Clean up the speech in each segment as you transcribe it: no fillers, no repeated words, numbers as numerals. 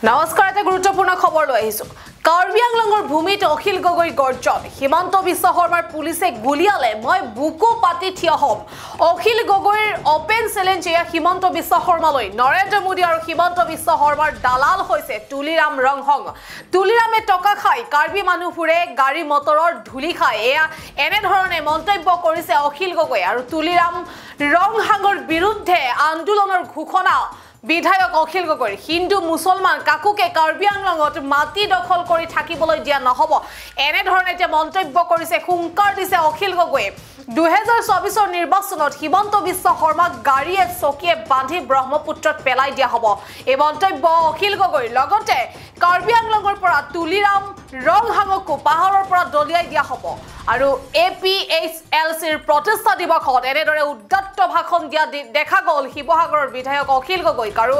নমস্কাৰ, এটা গুৰুত্বপূৰ্ণ খবৰ লৈ আহিছো। কাৰ্বি আংলঙৰ ভূমিত অখিল গগৈ গৰ্জন, হিমন্ত বিশ্ব শৰ্মাৰ পুলিচে গুলিয়ালে, মই বুকু পাতি থিয় হ'ম। অখিল গগৈৰ অপেন চেলেঞ্জ এয়া হিমন্ত বিশ্ব শৰ্মালৈ। নৰেন্দ্ৰ মোদী আৰু হিমন্ত বিশ্ব শৰ্মাৰ দালাল হৈছে তুলিৰাম ৰংহং। তুলিৰামে টকা খাই, কাৰ্বি মানুহবোৰে গাড়ী মটৰৰ ধূলি খায়, এয়া এনেধৰণে মন্তব্য কৰিছে অখিল গগৈ। আৰু তুলিৰাম ৰংহাঙৰ বিৰুদ্ধে আন্দোলনৰ ঘোষণা বিধায়ক অখিল গগৈ। হিন্দু মুছলমান কাকুকে কাৰ্বি আংলঙত মাটি দখল কৰি থাকিবলৈ দিয়া নহ'ব, এনেধৰণে এতিয়া মন্তব্য কৰিছে, হুংকাৰ দিছে অখিল গগৈয়ে। 2024 নিৰ্বাচনত হিমন্ত বিশ্ব শৰ্মাক গাড়ীয়ে চকীয়ে বান্ধি ব্ৰহ্মপুত্ৰত পেলাই দিয়া হ'ব, এই মন্তব্য অখিল গগৈ। লগতে কাৰ্বি আংলঙৰ পৰা তুলিৰাম ৰংহাঙকো পাহাৰৰ পৰা দলিয়াই দিয়া হ'ব। আৰু APHLCৰ প্ৰতিষ্ঠা দিৱসত এনেদৰে উদ্যত্ত ভাষণ দিয়া দেখা গ'ল শিৱসাগৰৰ বিধায়ক অখিল গগৈক। আৰু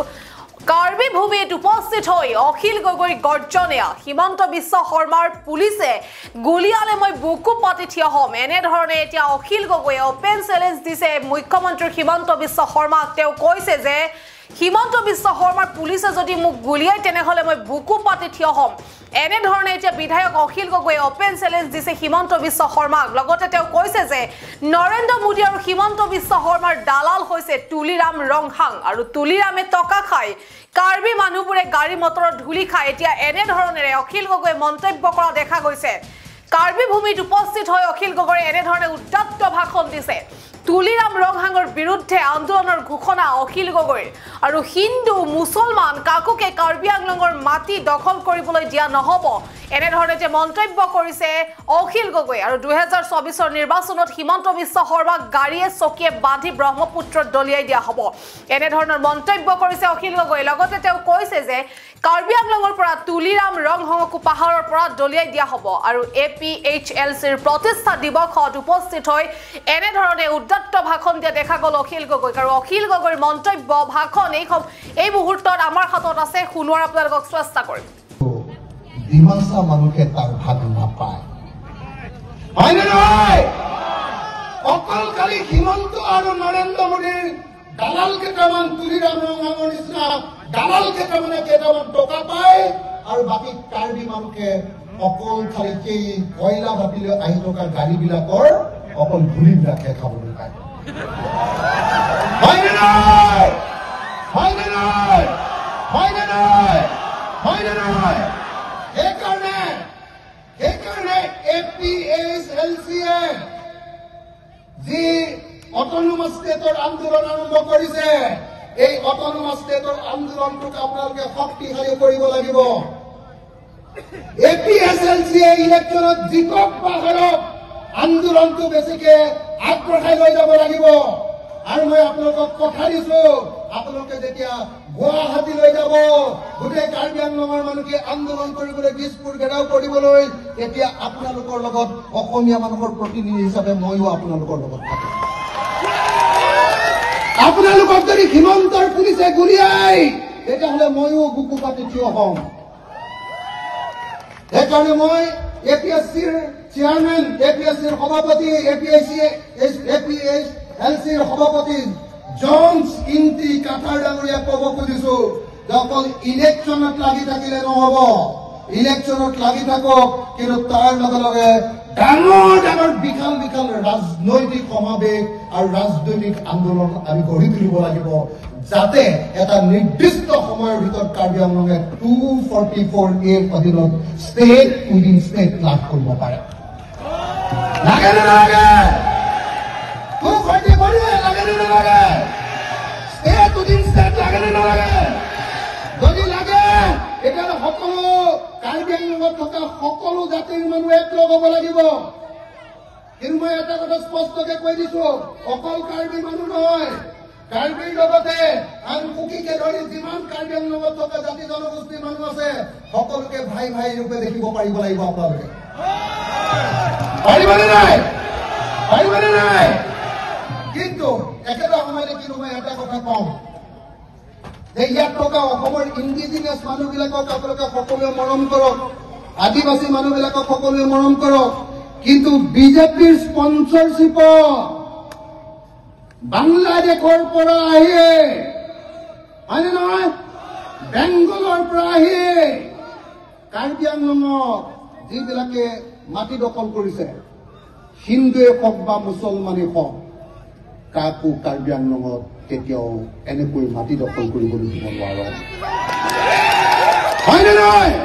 কাৰ্বি ভূমিত উপস্থিত হৈ অখিল গগৈ গৰ্জনীয়া, হিমন্ত বিশ্ব শৰ্মাৰ পুলিচে গুলিয়ালে, মই বুকু পাতি থিয় হ'ম, এনেধৰণে এতিয়া অখিল গগৈয়ে অপেন চেলেঞ্জ দিছে মুখ্যমন্ত্ৰী হিমন্ত বিশ্ব শৰ্মাক। তেওঁ কৈছে যে হিমন্ত বিশ্ব শৰ্মাৰ পুলিচে যদি মোক গুলিয়াই তেনেহ'লে মই বুকু পাতি থিয় হ'ম, এনেধৰণে এতিয়া বিধায়ক অখিল গগৈয়ে অপেন চেলেঞ্জ দিছে হিমন্ত বিশ্ব শৰ্মাক। লগতে তেওঁ কৈছে যে নৰেন্দ্ৰ মোদী আৰু হিমন্ত বিশ্ব শৰ্মাৰ দালাল হৈছে তুলিৰাম ৰংহাং, আৰু তুলিৰামে টকা খায়, কাৰ্বি মানুহবোৰে গাড়ী মটৰৰ ধূলি খায়। এতিয়া এনেধৰণেৰে অখিল গগৈয়ে মন্তব্য কৰা দেখা গৈছে। কাৰ্বি ভূমিত উপস্থিত হৈ অখিল গগৈয়ে এনেধৰণে উদ্যত্ত ভাষণ দিছে। তুলিৰাম ৰংহাঙৰ বিৰুদ্ধে আন্দোলনৰ ঘোষণা অখিল গগৈৰ। আৰু হিন্দু মুছলমান কাকুকে কাৰ্বি আংলঙৰ মাটি দখল কৰিবলৈ দিয়া নহ'ব, এনেধৰণে যে মন্তব্য কৰিছে অখিল গগৈ। আৰু 2024 নিৰ্বাচনত হিমন্ত বিশ্ব শৰ্মাক গাড়ীয়ে চকীয়ে বান্ধি ব্ৰহ্মপুত্ৰত দলিয়াই দিয়া হ'ব, এনেধৰণৰ মন্তব্য কৰিছে অখিল গগৈ। লগতে তেওঁ কৈছে যে কাৰ্বি আংলঙৰ পৰা তুলিৰাম ৰংহঙকো পাহাৰৰ পৰা দলিয়াই দিয়া হ'ব। আৰু APHLCৰ প্ৰতিষ্ঠা দিৱসত উপস্থিত হৈ এনেধৰণে উদ্যত্ত ভাষণ দিয়া দেখা গ'ল অখিল গগৈক। আৰু অখিল গগৈৰ মন্তব্য ভাষণ এই মুহূৰ্তত আমাৰ হাতত আছে, শুনোৱাৰ আপোনালোকক চেষ্টা কৰিম। ডিমাচা মানুহে তাৰ ভাগ নাপায়, হয়নে নহয়? অকল খালি হিমন্ত আৰু নৰেন্দ্ৰ মোদীৰ দালাল কেইটামান, তুলিৰাম ৰংহাঙৰ নিচিনা দালাল কেইটামান টকা পায়, আৰু বাকী কাৰ্বি মানুহে অকল খালি সেই কয়লা ভাবিলৈ আহি থকা গাড়ীবিলাকৰ অকল ধূলিবিলাকহে খাবলৈ পায়, হয়নে নহয়? হয়নে নহয়? হয়নে নহয়? হয়নে নহয়? সেইকাৰণে APHLCয়ে যি অট'নমাছ ষ্টেটৰ আন্দোলন আৰম্ভ কৰিছে, এই অট'নমাছ ষ্টেটৰ আন্দোলনটোক আপোনালোকে শক্তিশালী কৰিব লাগিব। APHLCয়ে ইলেকশ্যনত জিকক বা হাৰক আন্দোলনটো বেছিকে আগবঢ়াই লৈ যাব লাগিব। আৰু মই আপোনালোকক কথা দিছো, আপোনালোকে যেতিয়া গুৱাহাটীলৈ যাব, গোটেই কাৰ্বি আংলঙৰ মানুহে আন্দোলন কৰিবলৈ, দিছপুৰ ঘেৰাও কৰিবলৈ, তেতিয়া আপোনালোকৰ লগত অসমীয়া মানুহৰ প্ৰতিনিধি হিচাপে ময়ো আপোনালোকৰ লগত থাকিম। আপোনালোকক যদি হিমন্তৰ পুলিচে গুলিয়াই, তেতিয়াহ'লে ময়ো বুকু পাতি থিয় হ'ম। সেইকাৰণে মই APHLCৰ চেয়াৰমেন, APHLCৰ সভাপতি, APHLCৰ সভাপতি জনছ ইন্টি কাটাৰ ডাঙৰীয়াক ক'ব খুজিছো যে অকল ইলেকশ্যনত লাগি থাকিলে নহ'ব, ইলেকশ্যনত লাগি থাকক, কিন্তু তাৰ লগে লগে ডাঙৰ ডাঙৰ বিশাল বিশাল ৰাজনৈতিক সমাৱেশ আৰু ৰাজনৈতিক আন্দোলন আমি গঢ়ি তুলিব লাগিব, যাতে এটা নিৰ্দিষ্ট সময়ৰ ভিতৰত কাৰ্বি আংলঙে 244A অধীনত ষ্টেট উইদিন ষ্টেট লাভ কৰিব পাৰে। লাগে নে নালাগে? 244A লাগে নে নালাগে? ষ্টেট উইদিন ষ্টেট লাগে নে নালাগে? যদি লাগে, তেতিয়াহ'লে সকলো কাৰ্বি আংলঙত থকা সকলো জাতিৰ মানুহ একলগ হ'ব লাগিব। কিন্তু মই এটা কথা স্পষ্টকে কৈ দিছো, অকল কাৰ্বি মানুহ নহয়, কাৰ্বিৰ লগতে আন কুকিকে ধৰি যিমান কাৰ্বি আংলঙত থকা জাতি জনগোষ্ঠীৰ মানুহ আছে, সকলোকে ভাই ভাই ৰূপে দেখিব পাৰিব লাগিব। আপোনালোকে পাৰিবনে নাই? পাৰিবনে নাই? কিন্তু একেটা সময়তে কিন্তু মই এটা কথা কওঁ যে ইয়াত থকা অসমৰ ইণ্ডিজিনিয়াছ মানুহবিলাকক আপোনালোকে সকলোৱে মৰম কৰক, আদিবাসী মানুহবিলাকক সকলোৱে মৰম কৰক, কিন্তু বিজেপিৰ স্পন্সৰশ্বিপত বাংলাদেশৰ পৰা আহে, হয়নে নহয়? বেংগলৰ পৰা আহি কাৰ্বি আংলঙত যিবিলাকে মাটি দখল কৰিছে, হিন্দুৱে হওক বা মুছলমানেই হওক, কাকো কাৰ্বি আংলঙত কেতিয়াও এনেকৈ মাটি দখল কৰিবলৈ দিব নোৱাৰে। হয়নে নহয়?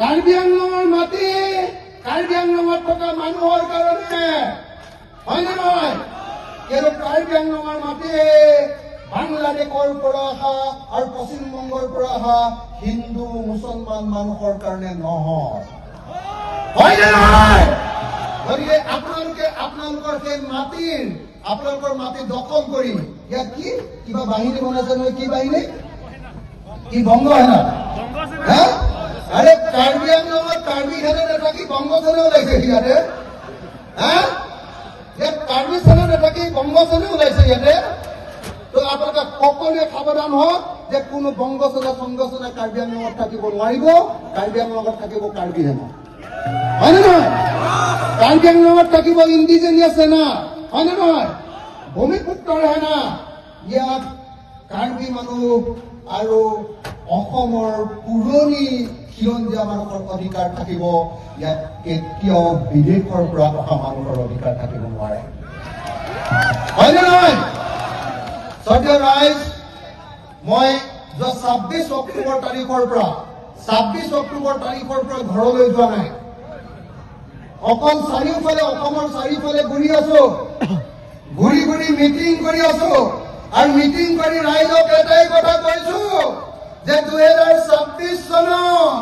কাৰ্বি আংলঙৰ মাটি কাৰ্বি আংলঙত থকা মানুহৰ কাৰণে, হয়নে নহয়? কিন্তু কাৰ্বি আংলঙৰ মাটি বাংলাদেশৰ পৰা অহা আৰু পশ্চিমবংগৰ পৰা অহা হিন্দু মুছলমান মানুহৰ কাৰণে নহয়। হয়নে নহয়? গতিকে আপোনালোকৰ সেই আপোনালোকৰ মাটি দখল কৰি ইয়াত কিবা বাহিনী বনাইছে নহয়। কি বাহিনী? কি বংগ সেনা? আরে কাৰ্বি আংলঙত কাৰ্বি সেনা নাথাকি বংগ সেনা ওলাইছে ইয়াতে। ইয়াত কাৰ্বি সেনা নাথাকি বংগ সেনা ওলাইছে ইয়াতে। তো আপোনালোকে সকলোৱে সাৱধান হওক যে কোনো বংগ সেনা সংঘ সেনা কাৰ্বি আংলঙত থাকিব নোৱাৰিব। কাৰ্বি আংলঙত থাকিব কাৰ্বি সেনা, হয়নে নহয়? কাৰ্বি আংলঙত থাকিব ইণ্ডিজেনিয়াছ সেনা, হয়নে নহয়? ভূমিপুত্ৰৰ সেনা। ইয়াত কাৰ্বি মানুহ আৰু অসমৰ পুৰণি খিলঞ্জীয়া মানুহৰ অধিকাৰ থাকিব। ইয়াত কেতিয়াও বিদেশৰ পৰা অহা মানুহৰ অধিকাৰ থাকিব নোৱাৰে, হয়নে নহয়? শ্ৰদ্ধেয় ৰাইজ, মই 26 অক্টোবৰ তাৰিখৰ পৰা ঘৰলৈ যোৱা নাই। অকল চাৰিওফালে অসমৰ চাৰিওফালে ঘূৰি আছো, ঘূৰি মিটিং কৰি আছো। আৰু মিটিং কৰি ৰাইজক এটাই কথা কৈছো যে 2026 চনত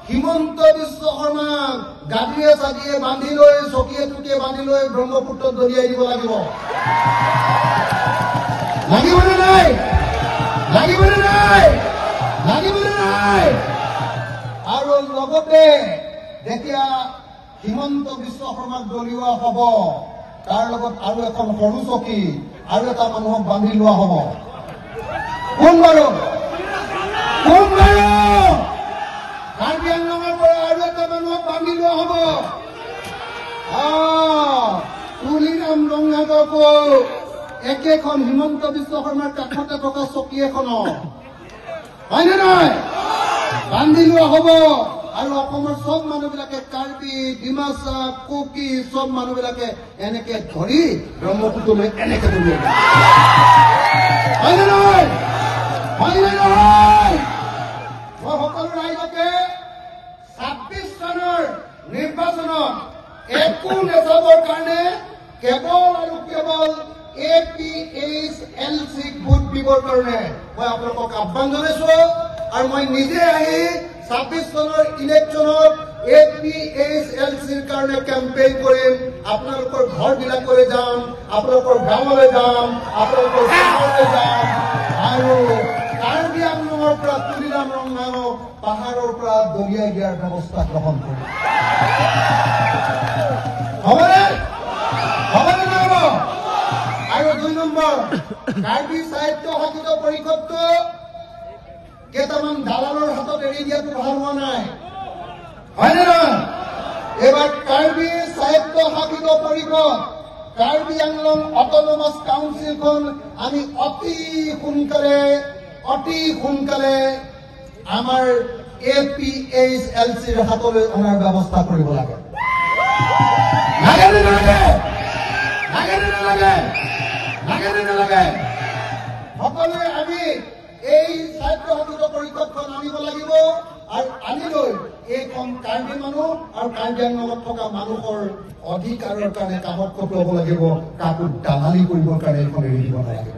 হিমন্ত বিশ্ব শৰ্মাক গাদিয়ে চাদিয়ে বান্ধি লৈ, চকীয়ে টুকিয়ে বান্ধি লৈ ব্ৰহ্মপুত্ৰত দলিয়াই দিব লাগিব। লাগিবনে নাই? লাগিবনে নাই? লাগিবনে নাই? আৰু লগতে যেতিয়া হিমন্ত বিশ্ব শৰ্মাক দলিওৱা হ'ব, তাৰ লগত আৰু এখন সৰু চকী আৰু এটা মানুহক বান্ধি লোৱা হ'ব। কোন বাৰু? কাৰ্বি আংলঙৰ পৰা আৰু এটা মানুহক বান্ধি লোৱা হ'ব। তুলিৰাম ৰঙাগকো একেখন হিমন্ত বিশ্ব শৰ্মাৰ কাষতে থকা চকী এখনক, হয়নে নহয়, বান্ধি লোৱা হ'ব। আৰু অসমৰ চব মানুহবিলাকে কাৰ্বি, ডিমাচা, কুকি চব মানুহবিলাকে এনেকে ধৰি ব্ৰহ্মপুত্ৰলৈ এনেকে দলিয়াই দিব। হয়নে নহয়? হয়নে নহয়? মই সকলো ৰাইজকে 26 চনৰ নিৰ্বাচনত একো নেচাবৰ কাৰণে কেৱল আৰু কেৱল APHLCক ভোট দিবৰ কাৰণে মই আপোনালোকক আহ্বান জনাইছো। আৰু মই নিজে আহি 26 চনৰ ইলেকশ্যনত APHLCৰ কাৰণে কেম্পেইন কৰিম। আপোনালোকৰ ঘৰবিলাকলৈ যাম, আপোনালোকৰ গাঁৱলৈ যাম, আপোনালোকৰ চহৰলৈ যাম আৰু কাৰ্বি আংলঙৰ পৰা তুলিৰাম ৰঙাগক পাহাৰৰ পৰা দলিয়াই দিয়াৰ ব্যৱস্থা গ্ৰহণ কৰিম। হ'বনে? হ'বনে নহ'ব? আৰু 2 নম্বৰ, কাৰ্বি সাহিত্য শাসিত পৰিষদটো কেইটামান দালালৰ হাতত এৰি দিয়াটো ভাল হোৱা নাই, হয়নে নহয়? এইবাৰ কাৰ্বি সাহিত্য শাসিত পৰিষদ, কাৰ্বি আংলং অট'নমাছ কাউন্সিলখন আমি অতি সোনকালে আমাৰ APHLCৰ হাতলৈ অনাৰ ব্যৱস্থা কৰিব লাগে। লাগেনে নালাগে? লাগেনে নালাগে? লাগেনে নালাগে? সকলোৱে আমি এই সাহিত্য শাসিত পৰিষদখন আনিব লাগিব। আৰু আনি লৈ এইখন কাৰ্বি মানুহ আৰু কাৰ্বি আংলঙত থকা মানুহৰ অধিকাৰৰ কাৰণে কামত ল'ব লাগিব। কাকো দালালি কৰিবৰ কাৰণে এইখন এৰি দিব নালাগিব।